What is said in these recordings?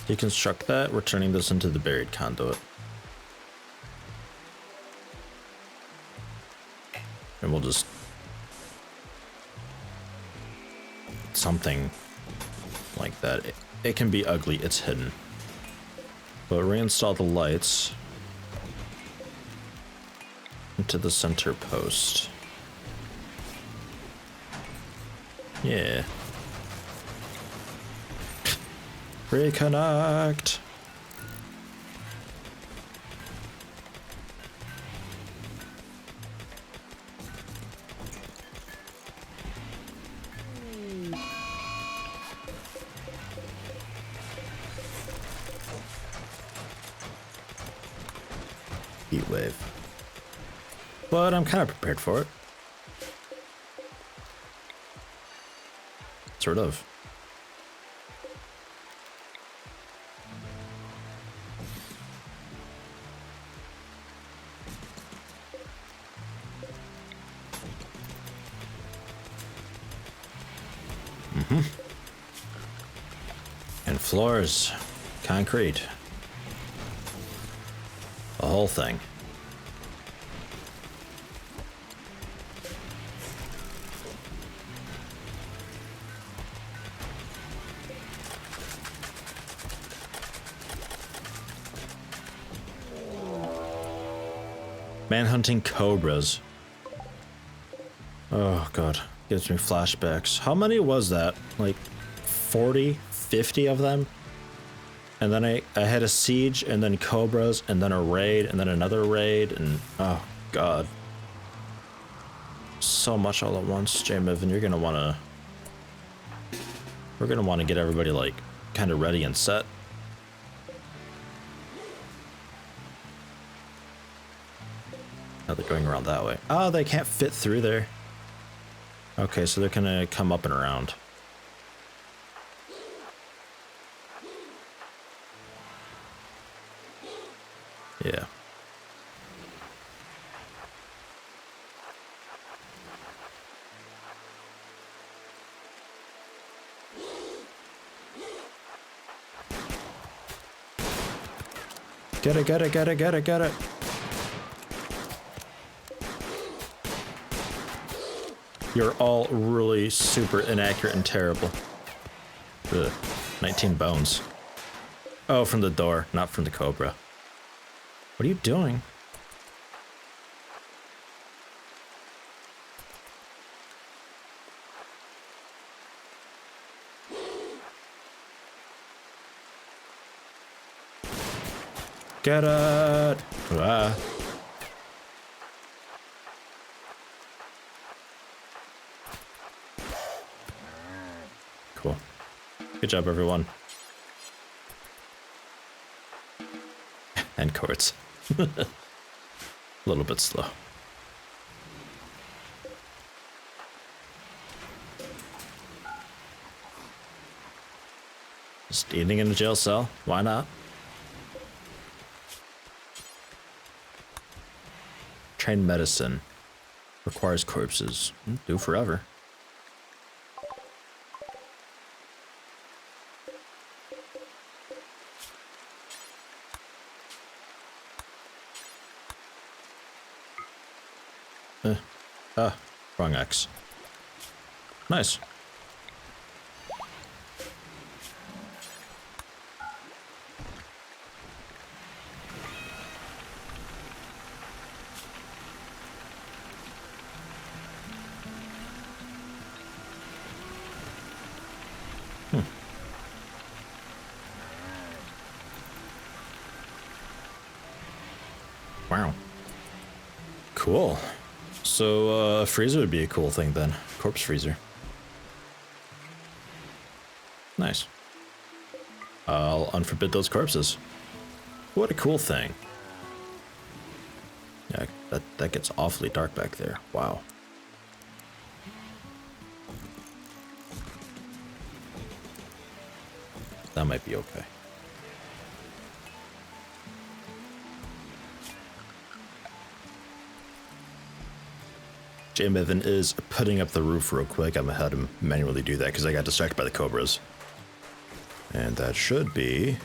Deconstruct that. We're turning this into the buried conduit. And we'll just... something like that. It can be ugly, it's hidden. But reinstall the lights into the center post. Yeah. Reconnect. Heatwave. But I'm kind of prepared for it. Sort of. And floors, concrete. The whole thing. Manhunting cobras. Oh god, gives me flashbacks. How many was that? Like 40, 50 of them? And then I had a siege, and then cobras, and then a raid, and then another raid, and oh god. So much all at once, J-Miv, you're gonna wanna... We're gonna wanna get everybody, like, kinda ready and set. Now they're going around that way. Oh, they can't fit through there. Okay, so they're gonna come up and around. Yeah. Get it, get it, get it, get it, get it. You're all really super inaccurate and terrible. Ugh. 19 bones. Oh, from the door, not from the cobra. What are you doing? Get it! Ah. Cool. Good job, everyone. And courts. A little bit slow. Just eating in a jail cell? Why not? Train medicine. Requires corpses. Do forever. Wrong X. Nice. Wow. Cool. So, a freezer would be a cool thing then. Corpse freezer. Nice. I'll unforbid those corpses. What a cool thing. Yeah, that gets awfully dark back there. Wow. That might be okay. J-Miv is putting up the roof real quick. I'm gonna have him manually do that because I got distracted by the cobras. And that should be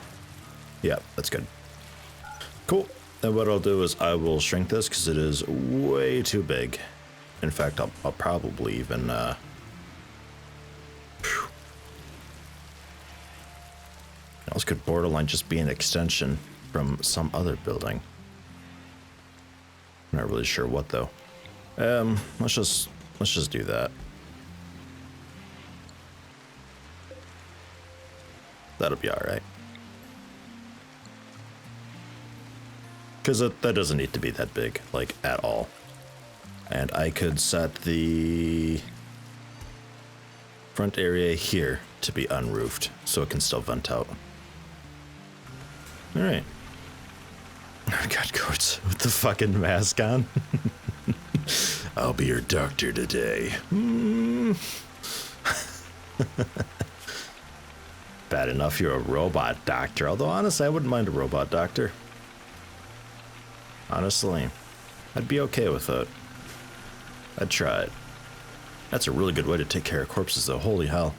Yeah, that's good. Cool. And what I'll do is I will shrink this because it is way too big. In fact, I'll probably even this could borderline just be an extension from some other building. I'm not really sure what though. Let's just do that. That'll be all right. Because that doesn't need to be that big, like, at all. And I could set the front area here to be unroofed, so it can still vent out. All right. I got Courts with the fucking mask on. I'll be your doctor today. Bad enough you're a robot doctor, although honestly, I wouldn't mind a robot doctor. Honestly, I'd be okay with it. I'd try it. That's a really good way to take care of corpses, though. Holy hell.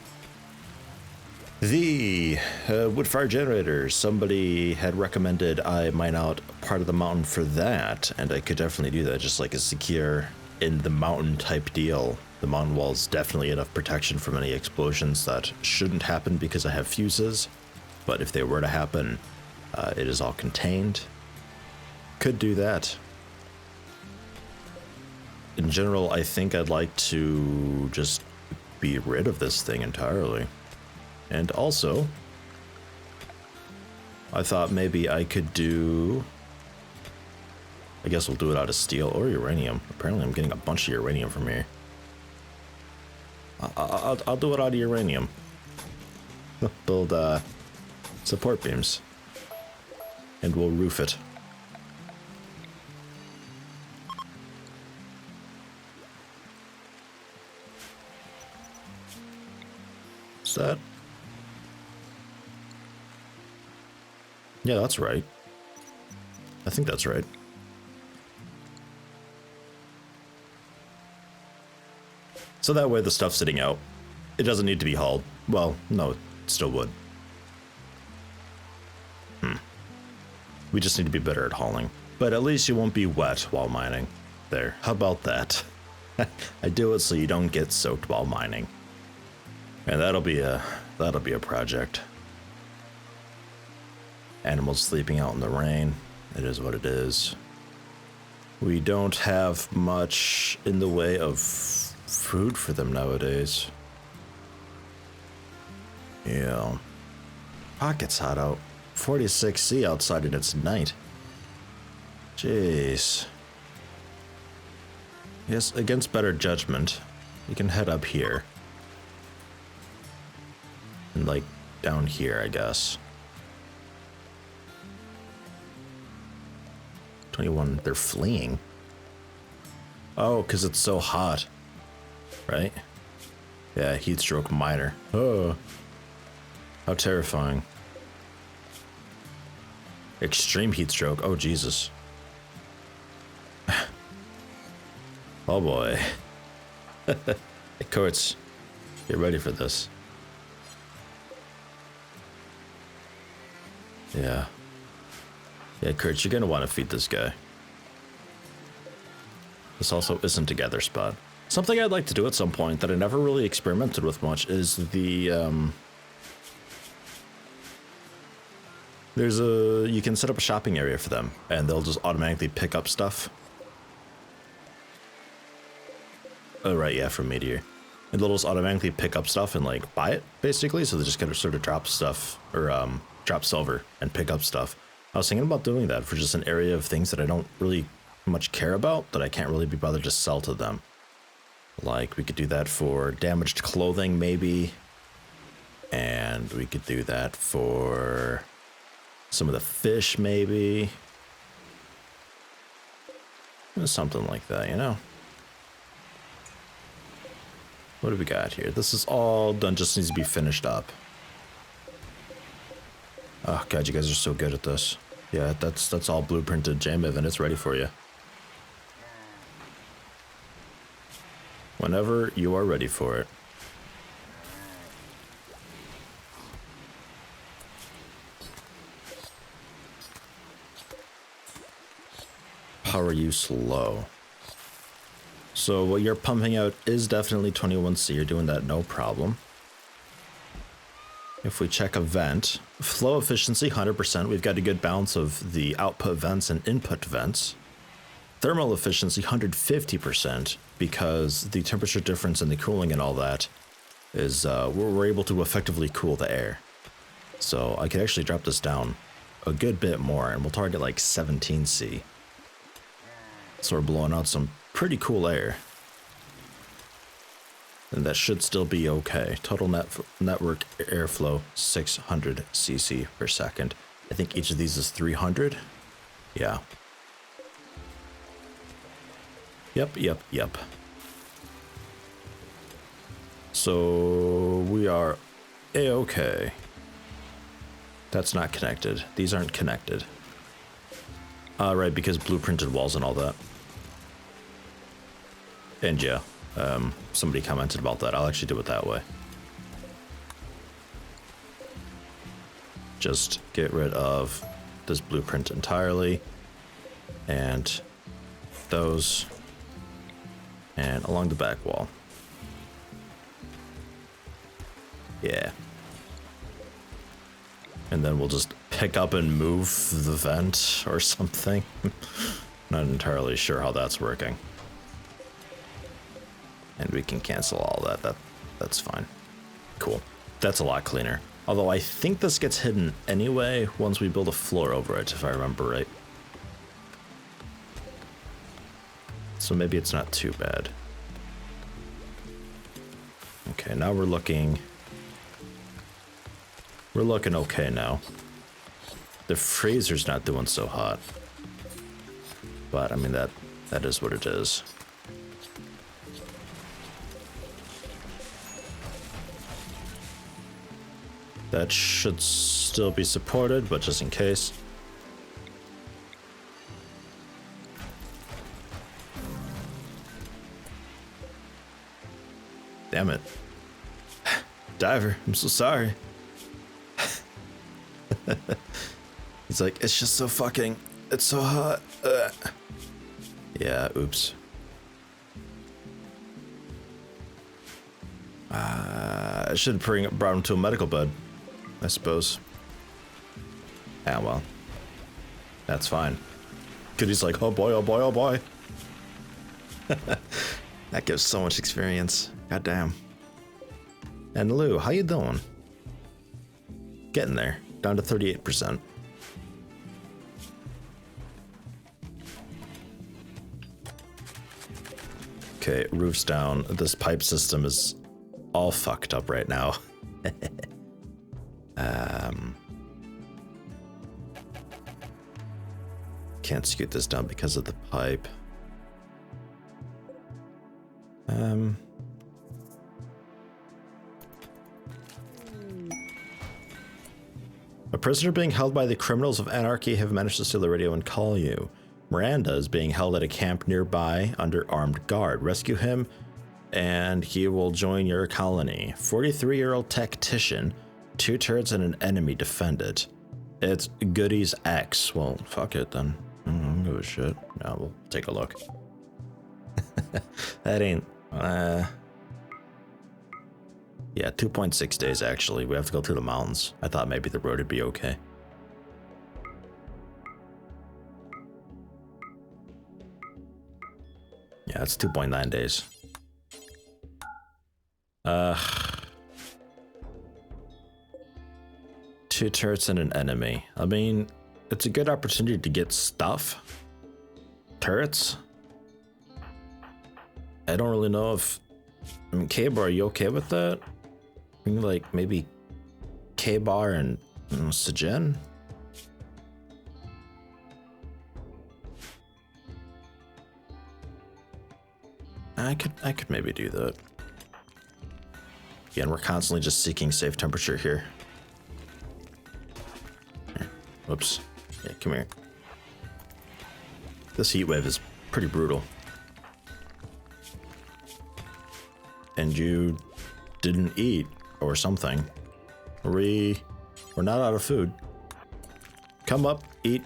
The wood fire generator. Somebody had recommended I mine out part of the mountain for that, and I could definitely do that, just like a secure in the mountain type deal. The mountain wall's definitely enough protection from any explosions that shouldn't happen because I have fuses, but if they were to happen, it is all contained. Could do that. In general, I think I'd like to just be rid of this thing entirely. And also, I thought maybe I could do... I guess we'll do it out of steel or uranium. Apparently I'm getting a bunch of uranium from here. I'll do it out of uranium. Build support beams. And we'll roof it. Is that... Yeah, that's right. I think that's right. So that way the stuff sitting out, it doesn't need to be hauled. Well, no, it still would. We just need to be better at hauling. But at least you won't be wet while mining. There, how about that? I do it so you don't get soaked while mining. And that'll be a project. Animals sleeping out in the rain. It is what it is. We don't have much in the way of food for them nowadays. Yeah. Pocket's hot out. 46°C outside and it's night. Jeez. Yes, against better judgment, you can head up here. And like down here, I guess. 21, they're fleeing. Oh, because it's so hot. Right? Yeah, heat stroke minor. Oh. How terrifying. Extreme heat stroke. Oh, Jesus. Oh, boy. Hey, Courts, get ready for this. Yeah. Yeah, Kurt, you're gonna want to feed this guy. This also isn't a gather spot. Something I'd like to do at some point that I never really experimented with much is the, you can set up a shopping area for them, and they'll just automatically pick up stuff. Oh, right, yeah, from Meteor. And they'll just automatically pick up stuff and, like, buy it, basically, so they just gotta sort of drop stuff, or, drop silver and pick up stuff. I was thinking about doing that for just an area of things that I don't really much care about, that I can't really be bothered to sell to them. Like, we could do that for damaged clothing, maybe. And we could do that for some of the fish, maybe. Something like that, you know? What do we got here? This is all done, just needs to be finished up. Oh god, you guys are so good at this. Yeah, that's all blueprinted JMIV and it's ready for you. Whenever you are ready for it. power use low. So what you're pumping out is definitely 21C. You're doing that no problem. If we check a vent, flow efficiency 100%. We've got a good balance of the output vents and input vents. Thermal efficiency 150% because the temperature difference and the cooling and all that is we're able to effectively cool the air. So I could actually drop this down a good bit more and we'll target like 17C. So we're blowing out some pretty cool air. And that should still be okay. Total network airflow 600 cc per second. I think each of these is 300. Yeah. Yep. So we are a-okay. That's not connected. These aren't connected. Right, because blueprinted walls and all that. And yeah, somebody commented about that. I'll actually do it that way. Just get rid of this blueprint entirely. And those. And along the back wall. Yeah. And then we'll just pick up and move the vent or something. Not entirely sure how that's working. And we can cancel all that. That's fine. Cool. That's a lot cleaner. Although I think this gets hidden anyway once we build a floor over it, if I remember right. So maybe it's not too bad. Okay, now we're looking okay now. The freezer's not doing so hot. But I mean that is what it is. That should still be supported, but just in case. Damn it. Diver, I'm so sorry. He's like, it's just so fucking, it's so hot. Yeah, oops. I should have brought him to a medical bed, I suppose. Ah, well. That's fine. Cause he's like, oh boy, oh boy, oh boy. That gives so much experience. God damn. And Lou, how you doing? Getting there. Down to 38%. Okay, roof's down. This pipe system is all fucked up right now. Can't scoot this down because of the pipe. A prisoner being held by the criminals of anarchy have managed to steal the radio and call you. Miranda is being held at a camp nearby under armed guard. Rescue him and he will join your colony. 43-year-old tactician, 2 turrets and an enemy defended. It's Goodies X. Well, fuck it then. I don't give a shit. Now we'll take a look. That ain't... Yeah, 2.6 days actually. We have to go through the mountains. I thought maybe the road would be okay. Yeah, it's 2.9 days. 2 turrets and an enemy. I mean, it's a good opportunity to get stuff. Turrets? I don't really know if... I mean, K-Bar, are you okay with that? I mean, like, maybe K-Bar and Sajin? I could maybe do that. Again, we're constantly just seeking safe temperature here. Here. Whoops. Yeah, come here. This heat wave is pretty brutal. And you didn't eat or something. We're not out of food. Come up, eat.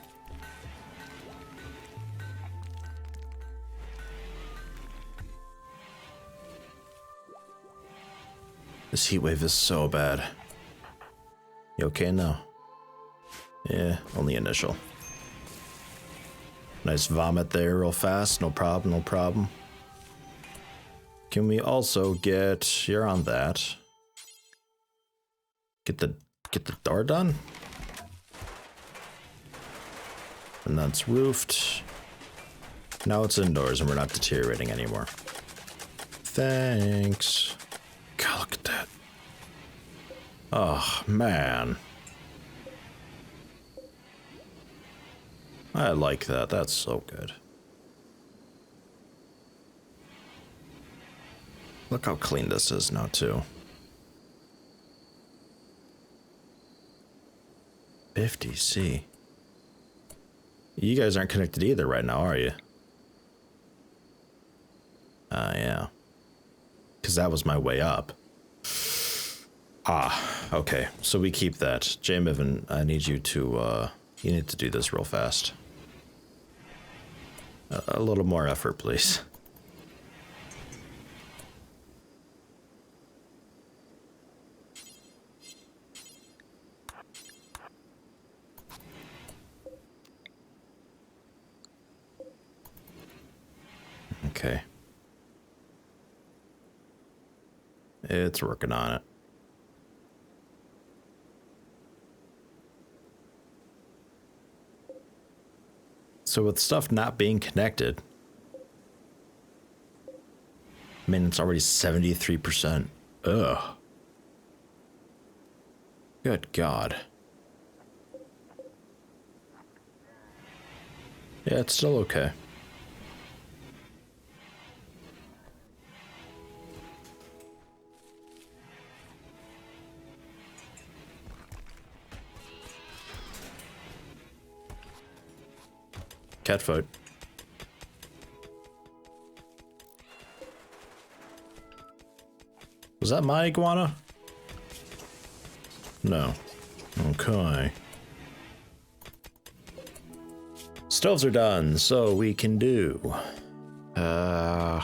This heat wave is so bad. You okay now? Yeah, only initial. Nice vomit there real fast. No problem, no problem. Can we also get... You're on that. Get the door done? And that's roofed. Now it's indoors and we're not deteriorating anymore. Thanks. God, look at that. Oh, man. I like that. That's so good. Look how clean this is now, too. 50C. You guys aren't connected either right now, are you? Yeah. Because that was my way up. Ah, okay. So we keep that. J-Miven, I need you to, you need to do this real fast. A little more effort, please. Okay. It's working on it. So with stuff not being connected, I mean, it's already 73%. Ugh. Good God. Yeah, it's still okay. Cat fight. Was that my iguana? No. Okay. Stoves are done, so we can do. God.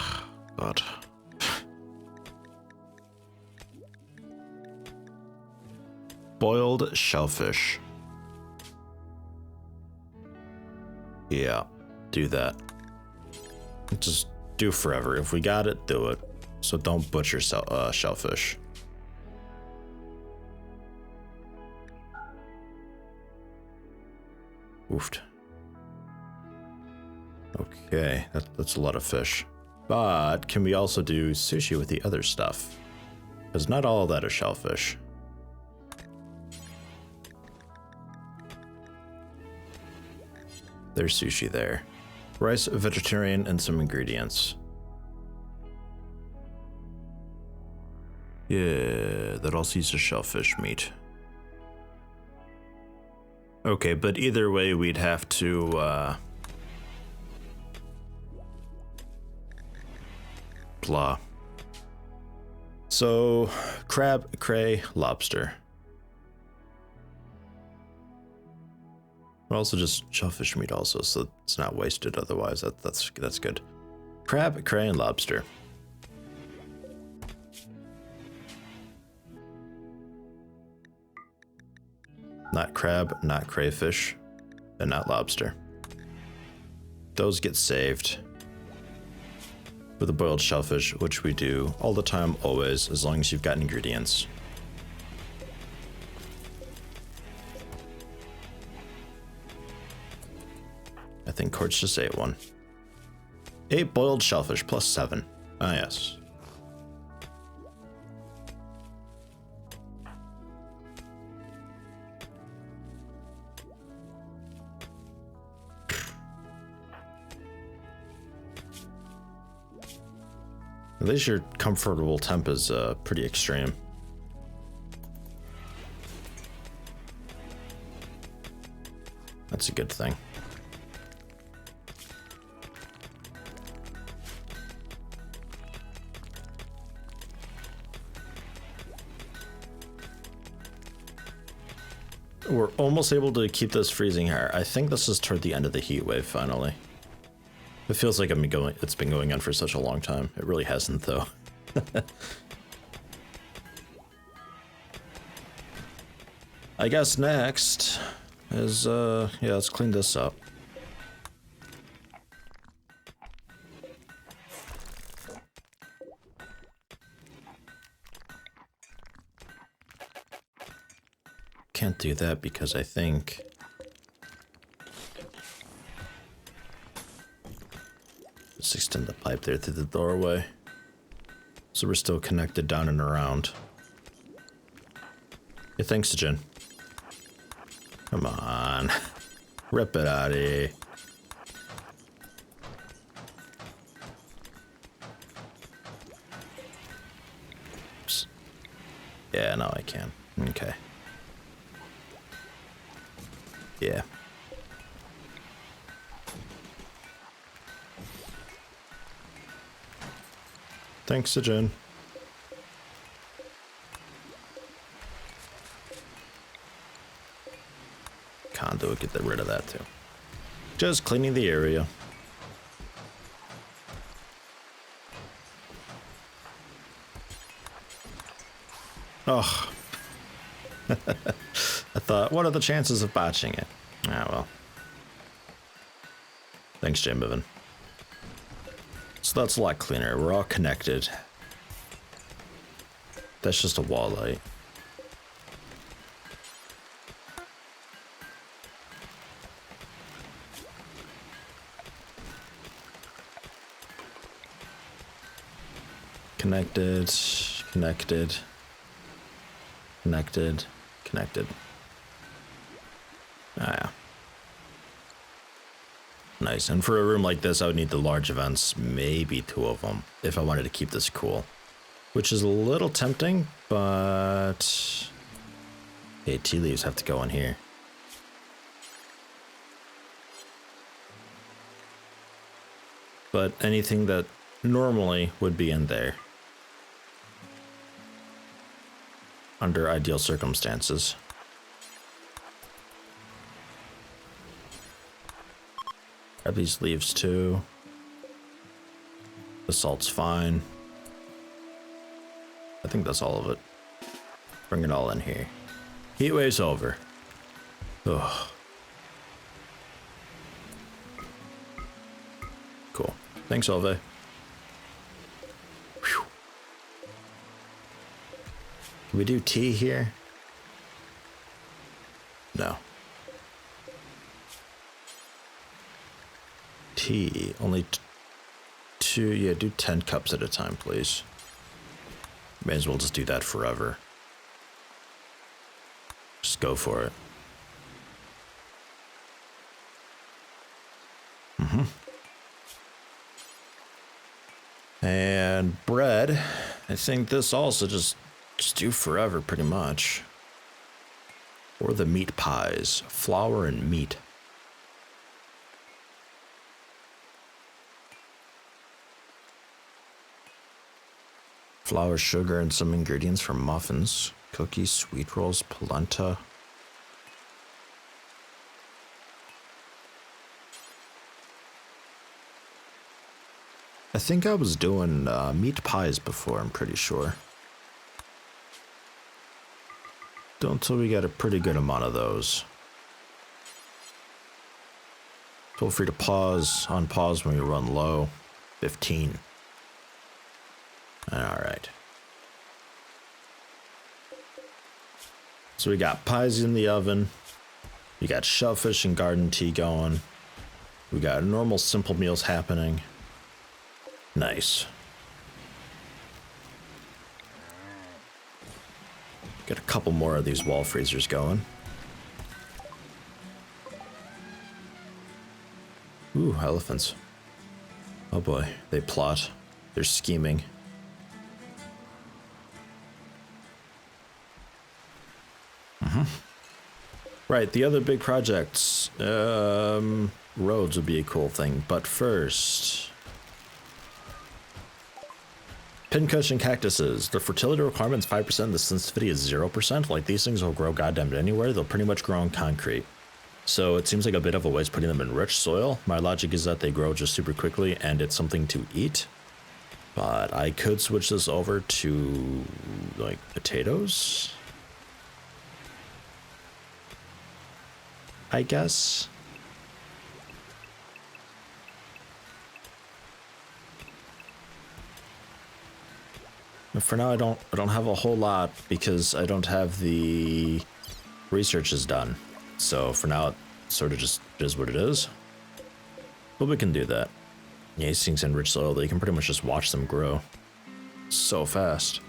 Boiled shellfish. Yeah, do that. Just do forever. If we got it, do it. So don't butcher shellfish. Oofed. Okay, that's a lot of fish. But can we also do sushi with the other stuff? Because not all of that is shellfish. There's sushi there. Rice, vegetarian, and some ingredients. Yeah, that also uses shellfish meat. Okay, but either way, we'd have to, blah. So, crab, cray, lobster. Also just shellfish meat also, so it's not wasted otherwise. That's good. Crab, cray, and lobster. Not crab, not crayfish, and not lobster. Those get saved. With a boiled shellfish, which we do all the time, always, as long as you've got ingredients. I think Court's just ate one. 8 boiled shellfish plus 7. Ah, yes. At least your comfortable temp is pretty extreme. That's a good thing. We're almost able to keep this freezing here. I think this is toward the end of the heat wave finally. It feels like it's been going on for such a long time. It really hasn't though. I guess next is, yeah, let's clean this up. Can't do that because I think let's extend the pipe there through the doorway. So we're still connected down and around. Yeah, thanks, Jin. Come on. Rip it out of here. Oops. Yeah, now I can. Okay. Yeah. Thanks, Jin. Conduit, get rid of that too. Just cleaning the area. Oh. I thought, what are the chances of botching it? Ah, well. Thanks, Jim. So that's a lot cleaner. We're all connected. That's just a wall light. Connected, connected, connected, connected. Ah, yeah. Nice. And for a room like this, I would need the large events, maybe 2 of them, if I wanted to keep this cool. Which is a little tempting, but... Hey, tea leaves have to go in here. But anything that normally would be in there. Under ideal circumstances. Grab these leaves too. The salt's fine. I think that's all of it. Bring it all in here. Heatwave's over. Ugh. Cool. Thanks, Ove. Whew. Can we do tea here? No. Tea. Only 2. Yeah, do 10 cups at a time, please. May as well just do that forever. Just go for it. And bread. I think this also just do forever, pretty much. Or the meat pies. Flour and meat. Flour, sugar, and some ingredients for muffins, cookies, sweet rolls, polenta. I think I was doing meat pies before, I'm pretty sure. Until we get a pretty good amount of those. Feel free to unpause when you run low. 15. Alright. So we got pies in the oven. We got shellfish and garden tea going. We got normal simple meals happening. Nice. Get a couple more of these wall freezers going. Ooh, elephants. Oh boy, they plot. They're scheming. Right, the other big projects. Roads would be a cool thing, but first... Pincushion cactuses. The fertility requirement is 5%, the sensitivity is 0%. Like, these things will grow goddamn anywhere. They'll pretty much grow on concrete. So it seems like a bit of a waste putting them in rich soil. My logic is that they grow just super quickly and it's something to eat. But I could switch this over to, like, potatoes. I guess. But for now, I don't have a whole lot because I don't have the researches done. So for now, it sort of just is what it is. But we can do that. Yeah, these things enrich soil, you can pretty much just watch them grow so fast.